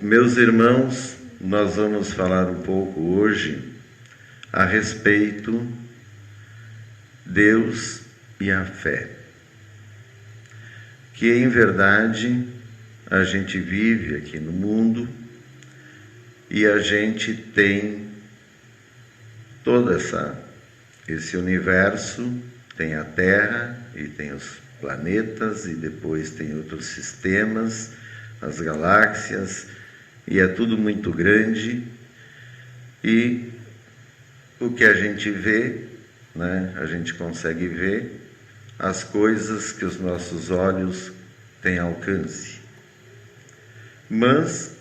Meus irmãos, nós vamos falar um pouco hoje a respeito Deus e a fé. Que em verdade a gente vive aqui no mundo e a gente tem todo esse universo, tem a Terra e tem os planetas e depois tem outros sistemas, as galáxias, e é tudo muito grande, e o que a gente vê, né, a gente consegue ver as coisas que os nossos olhos têm alcance. Mas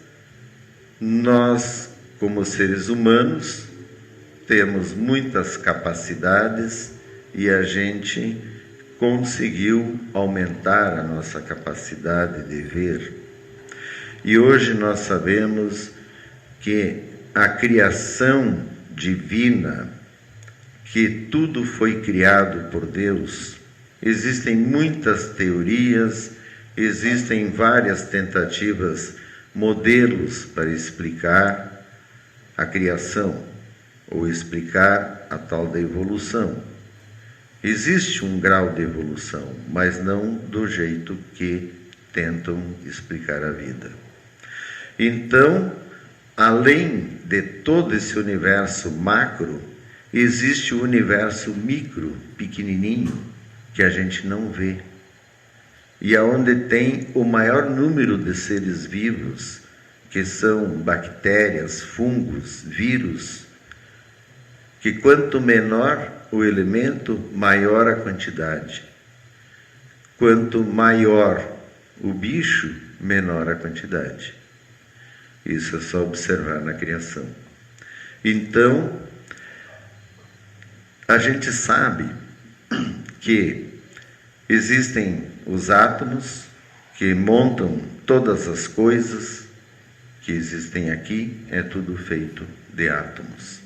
nós, como seres humanos, temos muitas capacidades e a gente conseguiu aumentar a nossa capacidade de ver. E hoje nós sabemos que a criação divina, que tudo foi criado por Deus, existem muitas teorias, existem várias tentativas, modelos para explicar a criação, ou explicar a tal da evolução. Existe um grau de evolução, mas não do jeito que tentam explicar a vida. Então, além de todo esse universo macro, existe o universo micro, pequenininho, que a gente não vê. E aonde tem o maior número de seres vivos, que são bactérias, fungos, vírus, que quanto menor o elemento, maior a quantidade. Quanto maior o bicho, menor a quantidade. Isso é só observar na criação. Então, a gente sabe que existem os átomos que montam todas as coisas que existem aqui, é tudo feito de átomos.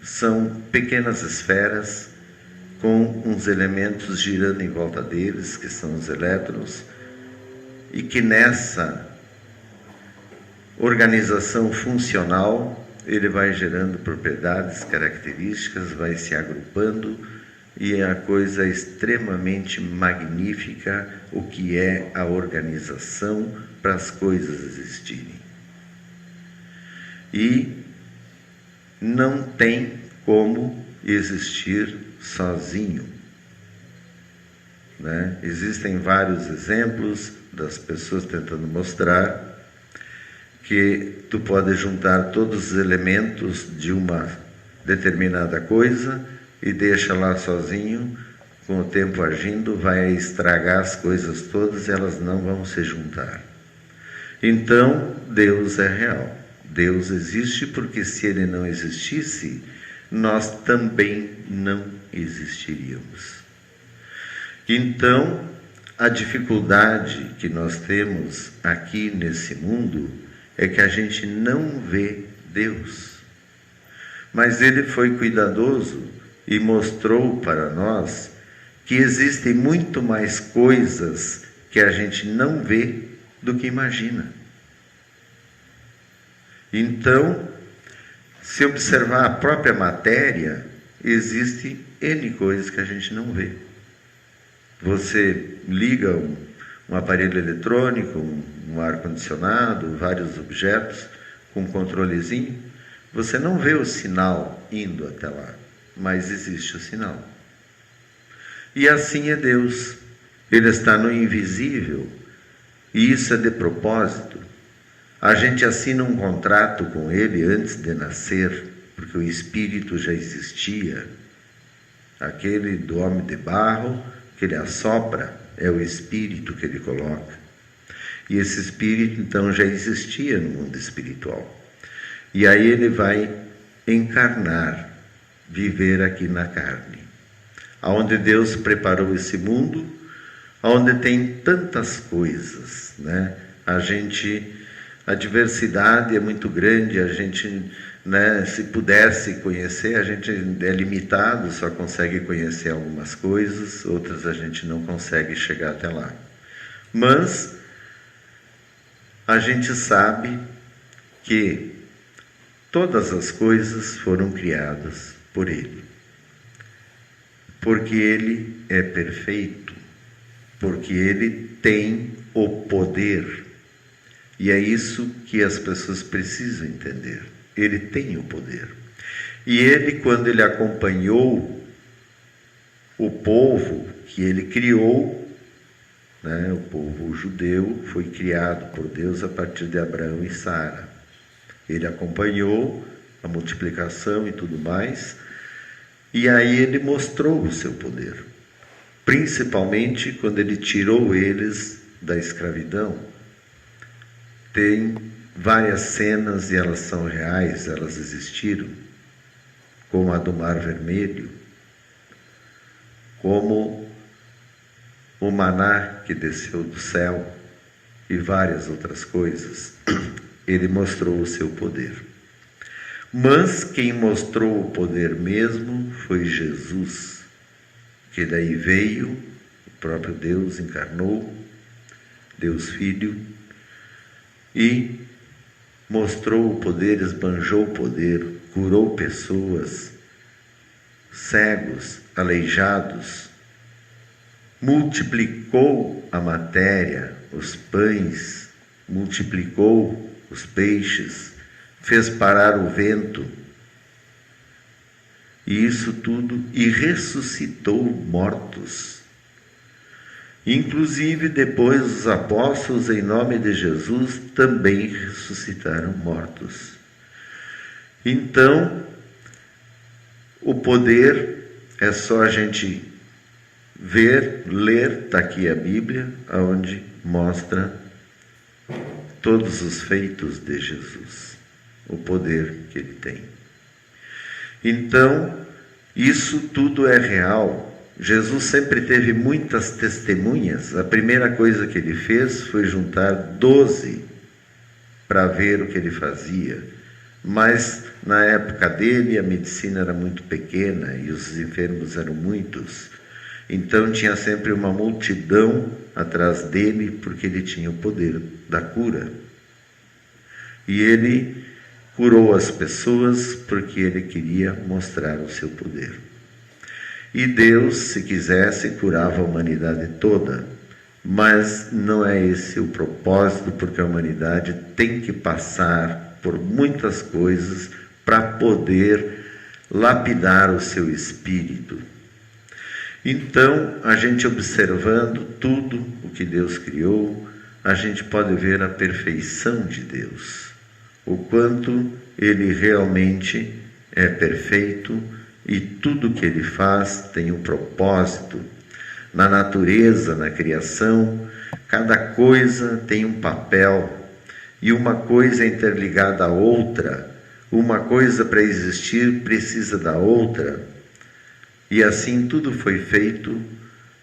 São pequenas esferas com uns elementos girando em volta deles, que são os elétrons, e que nessa organização funcional ele vai gerando propriedades, características, vai se agrupando, e a coisa é extremamente magnífica o que é a organização para as coisas existirem. E não tem como existir sozinho, né? Existem vários exemplos das pessoas tentando mostrar que tu pode juntar todos os elementos de uma determinada coisa e deixa lá sozinho, com o tempo agindo, vai estragar as coisas todas e elas não vão se juntar. Então, Deus é real. Deus existe porque se Ele não existisse, nós também não existiríamos. Então, a dificuldade que nós temos aqui nesse mundo é que a gente não vê Deus. Mas Ele foi cuidadoso e mostrou para nós que existem muito mais coisas que a gente não vê do que imagina. Então, se observar a própria matéria, existe N coisas que a gente não vê. Você liga um aparelho eletrônico, um ar-condicionado, vários objetos com um controlezinho, você não vê o sinal indo até lá, mas existe o sinal. E assim é Deus. Ele está no invisível, e isso é de propósito. A gente assina um contrato com Ele antes de nascer, porque o Espírito já existia. Aquele do homem de barro, que Ele assopra, é o Espírito que Ele coloca. E esse Espírito, então, já existia no mundo espiritual. E aí Ele vai encarnar, viver aqui na carne. Aonde Deus preparou esse mundo, onde tem tantas coisas, né? A diversidade é muito grande, a gente, né, se pudesse conhecer, a gente é limitado, só consegue conhecer algumas coisas, outras a gente não consegue chegar até lá. Mas a gente sabe que todas as coisas foram criadas por Ele. Porque Ele é perfeito, porque Ele tem o poder. E é isso que as pessoas precisam entender. Ele tem o poder. E Ele, quando Ele acompanhou o povo que Ele criou, o povo judeu foi criado por Deus a partir de Abraão e Sara. Ele acompanhou a multiplicação e tudo mais, e aí Ele mostrou o seu poder, principalmente quando Ele tirou eles da escravidão. Tem várias cenas e elas são reais, elas existiram, como a do Mar Vermelho, como o maná que desceu do céu e várias outras coisas. Ele mostrou o seu poder. Mas quem mostrou o poder mesmo foi Jesus, que daí veio, o próprio Deus encarnou, Deus Filho, e mostrou o poder, esbanjou o poder, curou pessoas, cegos, aleijados, multiplicou a matéria, os pães, multiplicou os peixes, fez parar o vento, e isso tudo, e ressuscitou mortos. Inclusive, depois os apóstolos, em nome de Jesus, também ressuscitaram mortos. Então, o poder é só a gente ver, ler, está aqui a Bíblia, onde mostra todos os feitos de Jesus, o poder que Ele tem. Então, isso tudo é real. Jesus sempre teve muitas testemunhas. A primeira coisa que Ele fez foi juntar 12 para ver o que Ele fazia. Mas, na época dele, a medicina era muito pequena e os enfermos eram muitos. Então tinha sempre uma multidão atrás dele, porque ele tinha o poder da cura. E ele curou as pessoas porque ele queria mostrar o seu poder. E Deus, se quisesse, curava a humanidade toda. Mas não é esse o propósito, porque a humanidade tem que passar por muitas coisas para poder lapidar o seu espírito. Então, a gente observando tudo o que Deus criou, a gente pode ver a perfeição de Deus, o quanto Ele realmente é perfeito e tudo que Ele faz tem um propósito. Na natureza, na criação, cada coisa tem um papel e uma coisa é interligada à outra, uma coisa para existir precisa da outra. E assim tudo foi feito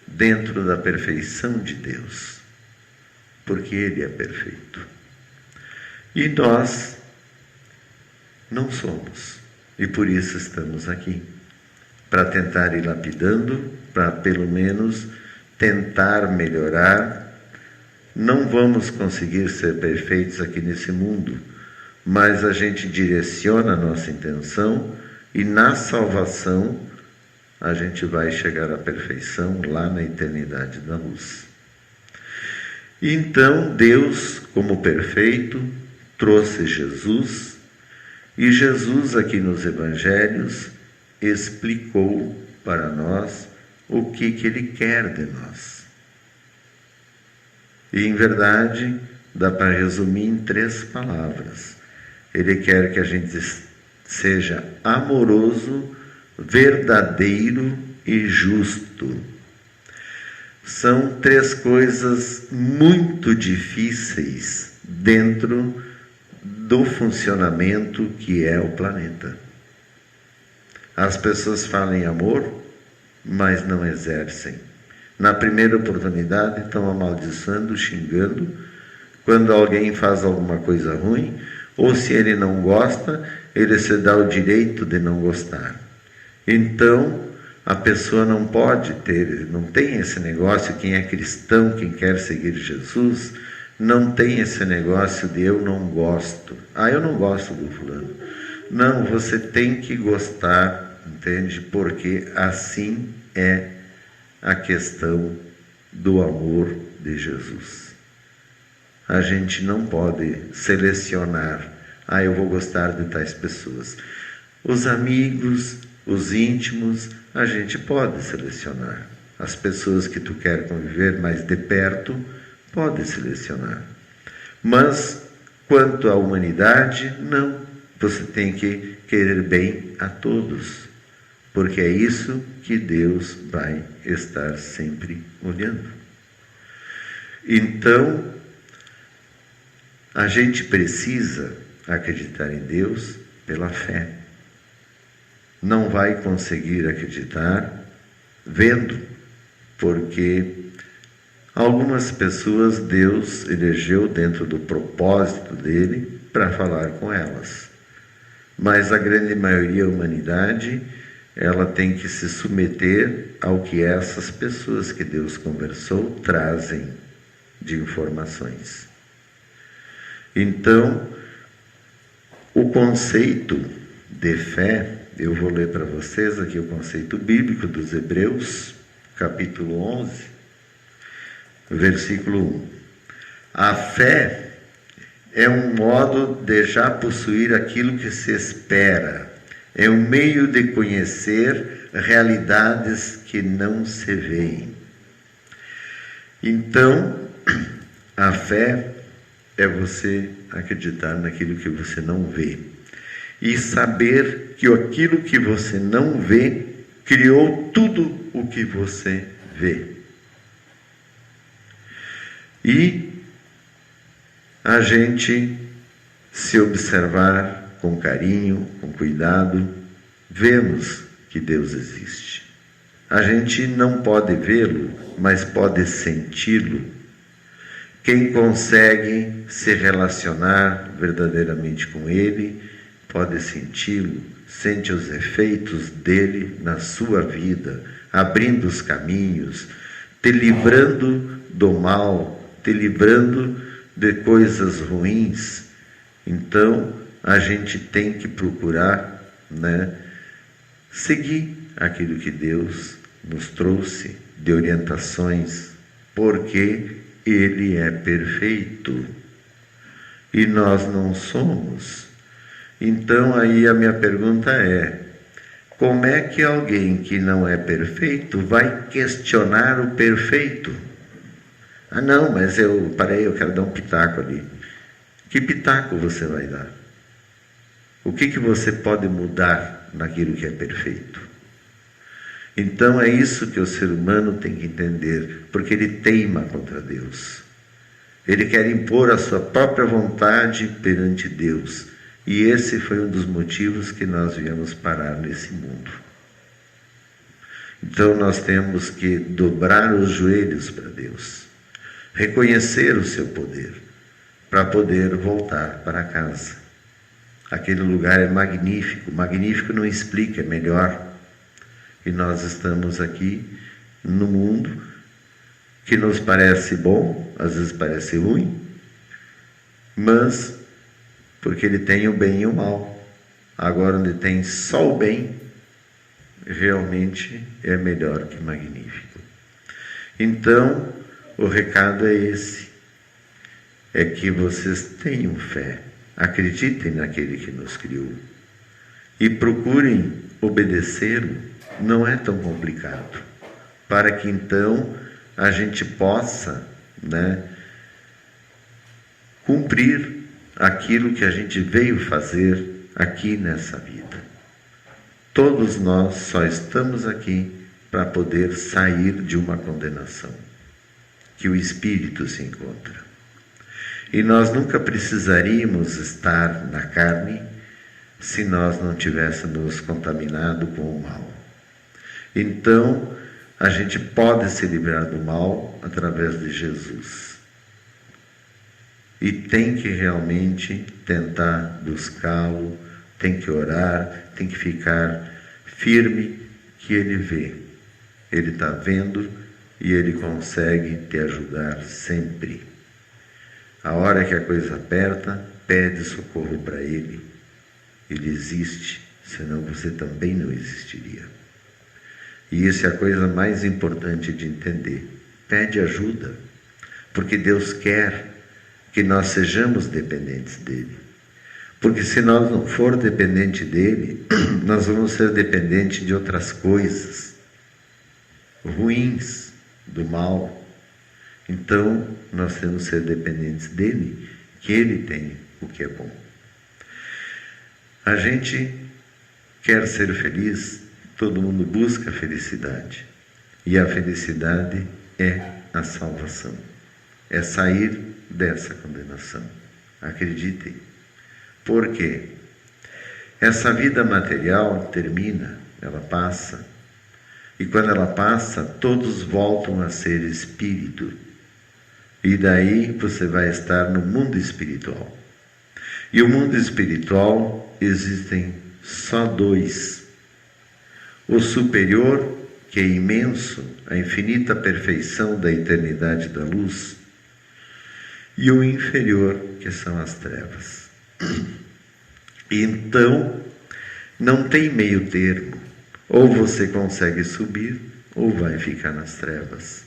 dentro da perfeição de Deus, porque Ele é perfeito. E nós não somos, e por isso estamos aqui, para tentar ir lapidando, para pelo menos tentar melhorar. Não vamos conseguir ser perfeitos aqui nesse mundo, mas a gente direciona a nossa intenção e na salvação a gente vai chegar à perfeição lá na eternidade da luz. Então Deus, como perfeito, trouxe Jesus, e Jesus aqui nos Evangelhos explicou para nós o que Ele quer de nós. E em verdade, dá para resumir em 3 palavras. Ele quer que a gente seja amoroso, verdadeiro e justo. São 3 coisas muito difíceis dentro do funcionamento que é o planeta. As pessoas falam em amor, mas não exercem. Na primeira oportunidade estão amaldiçoando, xingando. Quando alguém faz alguma coisa ruim, ou se ele não gosta, ele se dá o direito de não gostar. Então, a pessoa não pode ter, não tem esse negócio, quem é cristão, quem quer seguir Jesus, Não tem esse negócio de eu não gosto. Ah, eu não gosto do fulano. Não, você tem que gostar, entende? Porque assim é a questão do amor de Jesus. A gente não pode selecionar, ah, eu vou gostar de tais pessoas. Os amigos, os íntimos, a gente pode selecionar. As pessoas que tu quer conviver mais de perto, pode selecionar. Mas, quanto à humanidade, não. Você tem que querer bem a todos, porque é isso que Deus vai estar sempre olhando. Então, a gente precisa acreditar em Deus pela fé. Não vai conseguir acreditar vendo, porque algumas pessoas Deus elegeu dentro do propósito dele para falar com elas. Mas a grande maioria da humanidade, ela tem que se submeter ao que essas pessoas que Deus conversou trazem de informações. Então, o conceito de fé, eu vou ler para vocês aqui o conceito bíblico dos Hebreus, capítulo 11, versículo 1. A fé é um modo de já possuir aquilo que se espera, é um meio de conhecer realidades que não se veem. Então, a fé é você acreditar naquilo que você não vê e saber que aquilo que você não vê criou tudo o que você vê. E a gente, se observar com carinho, com cuidado, vemos que Deus existe. A gente não pode vê-lo, mas pode senti-lo. Quem consegue se relacionar verdadeiramente com Ele, pode senti-lo, sente os efeitos dele na sua vida, abrindo os caminhos, te livrando do mal, te livrando de coisas ruins. Então, a gente tem que procurar, seguir aquilo que Deus nos trouxe de orientações, porque Ele é perfeito e nós não somos. Então, aí a minha pergunta é: como é que alguém que não é perfeito vai questionar o perfeito? Ah, não, mas eu quero dar um pitaco ali. Que pitaco você vai dar? O que você pode mudar naquilo que é perfeito? Então é isso que o ser humano tem que entender, porque ele teima contra Deus. Ele quer impor a sua própria vontade perante Deus. E esse foi um dos motivos que nós viemos parar nesse mundo. Então nós temos que dobrar os joelhos para Deus, reconhecer o seu poder, para poder voltar para casa. Aquele lugar é magnífico. Magnífico não explica, é melhor. E nós estamos aqui no mundo que nos parece bom, às vezes parece ruim, mas porque ele tem o bem e o mal. Agora, onde tem só o bem, realmente é melhor que magnífico. Então, o recado é esse: é que vocês tenham fé, acreditem naquele que nos criou e procurem obedecê-lo. Não é tão complicado, para que então a gente possa, cumprir aquilo que a gente veio fazer aqui nessa vida. Todos nós só estamos aqui para poder sair de uma condenação que o Espírito se encontra. E nós nunca precisaríamos estar na carne se nós não tivéssemos contaminado com o mal. Então, a gente pode se livrar do mal através de Jesus. E tem que realmente tentar buscá-lo, tem que orar, tem que ficar firme, que Ele vê. Ele está vendo e Ele consegue te ajudar sempre. A hora que a coisa aperta, pede socorro para Ele. Ele existe, senão você também não existiria. E isso é a coisa mais importante de entender. Pede ajuda, porque Deus quer que nós sejamos dependentes dEle. Porque se nós não for dependente dEle, nós vamos ser dependentes de outras coisas ruins, do mal. Então, nós temos que ser dependentes dEle, que Ele tem o que é bom. A gente quer ser feliz, todo mundo busca a felicidade. E a felicidade é a salvação. É sair dessa condenação. Acreditem. Por quê? Essa vida material termina, ela passa. E quando ela passa, todos voltam a ser espírito. E daí você vai estar no mundo espiritual. E o mundo espiritual existem só dois. O superior, que é imenso, a infinita perfeição da eternidade da luz, e o inferior, que são as trevas. Então, não tem meio termo. Ou você consegue subir, ou vai ficar nas trevas.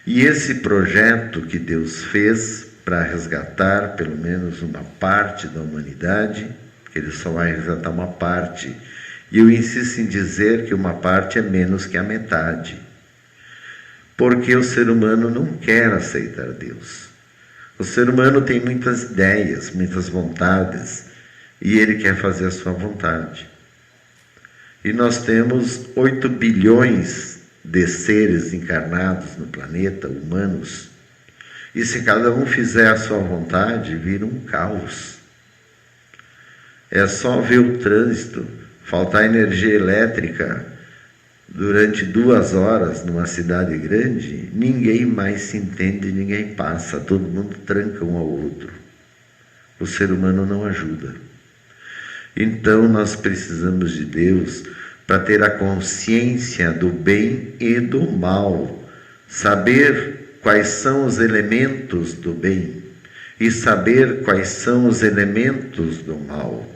E esse projeto que Deus fez para resgatar pelo menos uma parte da humanidade, que Ele só vai resgatar uma parte, e eu insisto em dizer que uma parte é menos que a metade, porque o ser humano não quer aceitar Deus. O ser humano tem muitas ideias, muitas vontades, e ele quer fazer a sua vontade. E nós temos 8 bilhões de seres encarnados no planeta, humanos, e se cada um fizer a sua vontade, vira um caos. É só ver o trânsito, faltar energia elétrica durante 2 horas numa cidade grande, ninguém mais se entende, ninguém passa, todo mundo tranca um ao outro. O ser humano não ajuda. Então nós precisamos de Deus para ter a consciência do bem e do mal, saber quais são os elementos do bem e saber quais são os elementos do mal,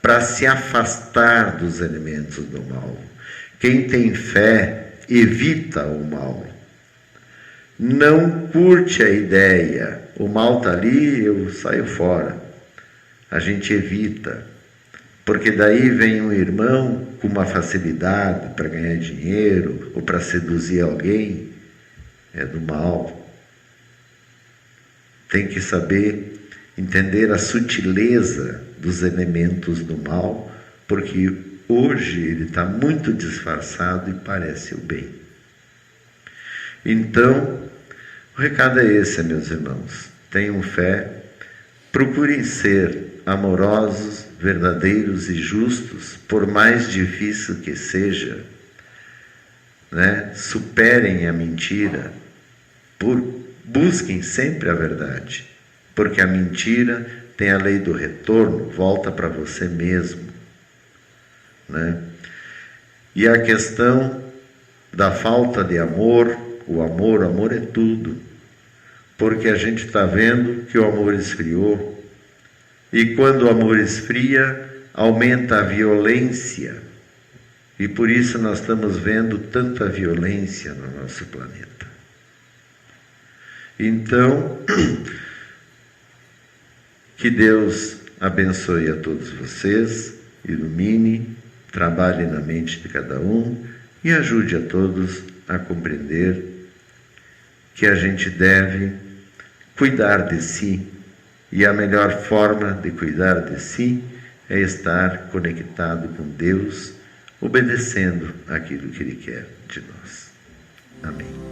para se afastar dos elementos do mal. Quem tem fé evita o mal. Não curte a ideia, o mal está ali, eu saio fora. A gente evita, porque daí vem um irmão com uma facilidade para ganhar dinheiro ou para seduzir alguém, é do mal. Tem que saber entender a sutileza dos elementos do mal, porque hoje ele está muito disfarçado e parece o bem. Então, o recado é esse, meus irmãos. Tenham fé, procurem ser amorosos, verdadeiros e justos, por mais difícil que seja, né? Superem a mentira, busquem sempre a verdade, porque a mentira tem a lei do retorno, volta para você mesmo, né? E a questão da falta de amor, o amor é tudo, porque a gente está vendo que o amor esfriou, e quando o amor esfria, aumenta a violência, e por isso nós estamos vendo tanta violência no nosso planeta. Então, que Deus abençoe a todos vocês, ilumine, trabalhe na mente de cada um e ajude a todos a compreender que a gente deve cuidar de si, e a melhor forma de cuidar de si é estar conectado com Deus, obedecendo aquilo que Ele quer de nós. Amém.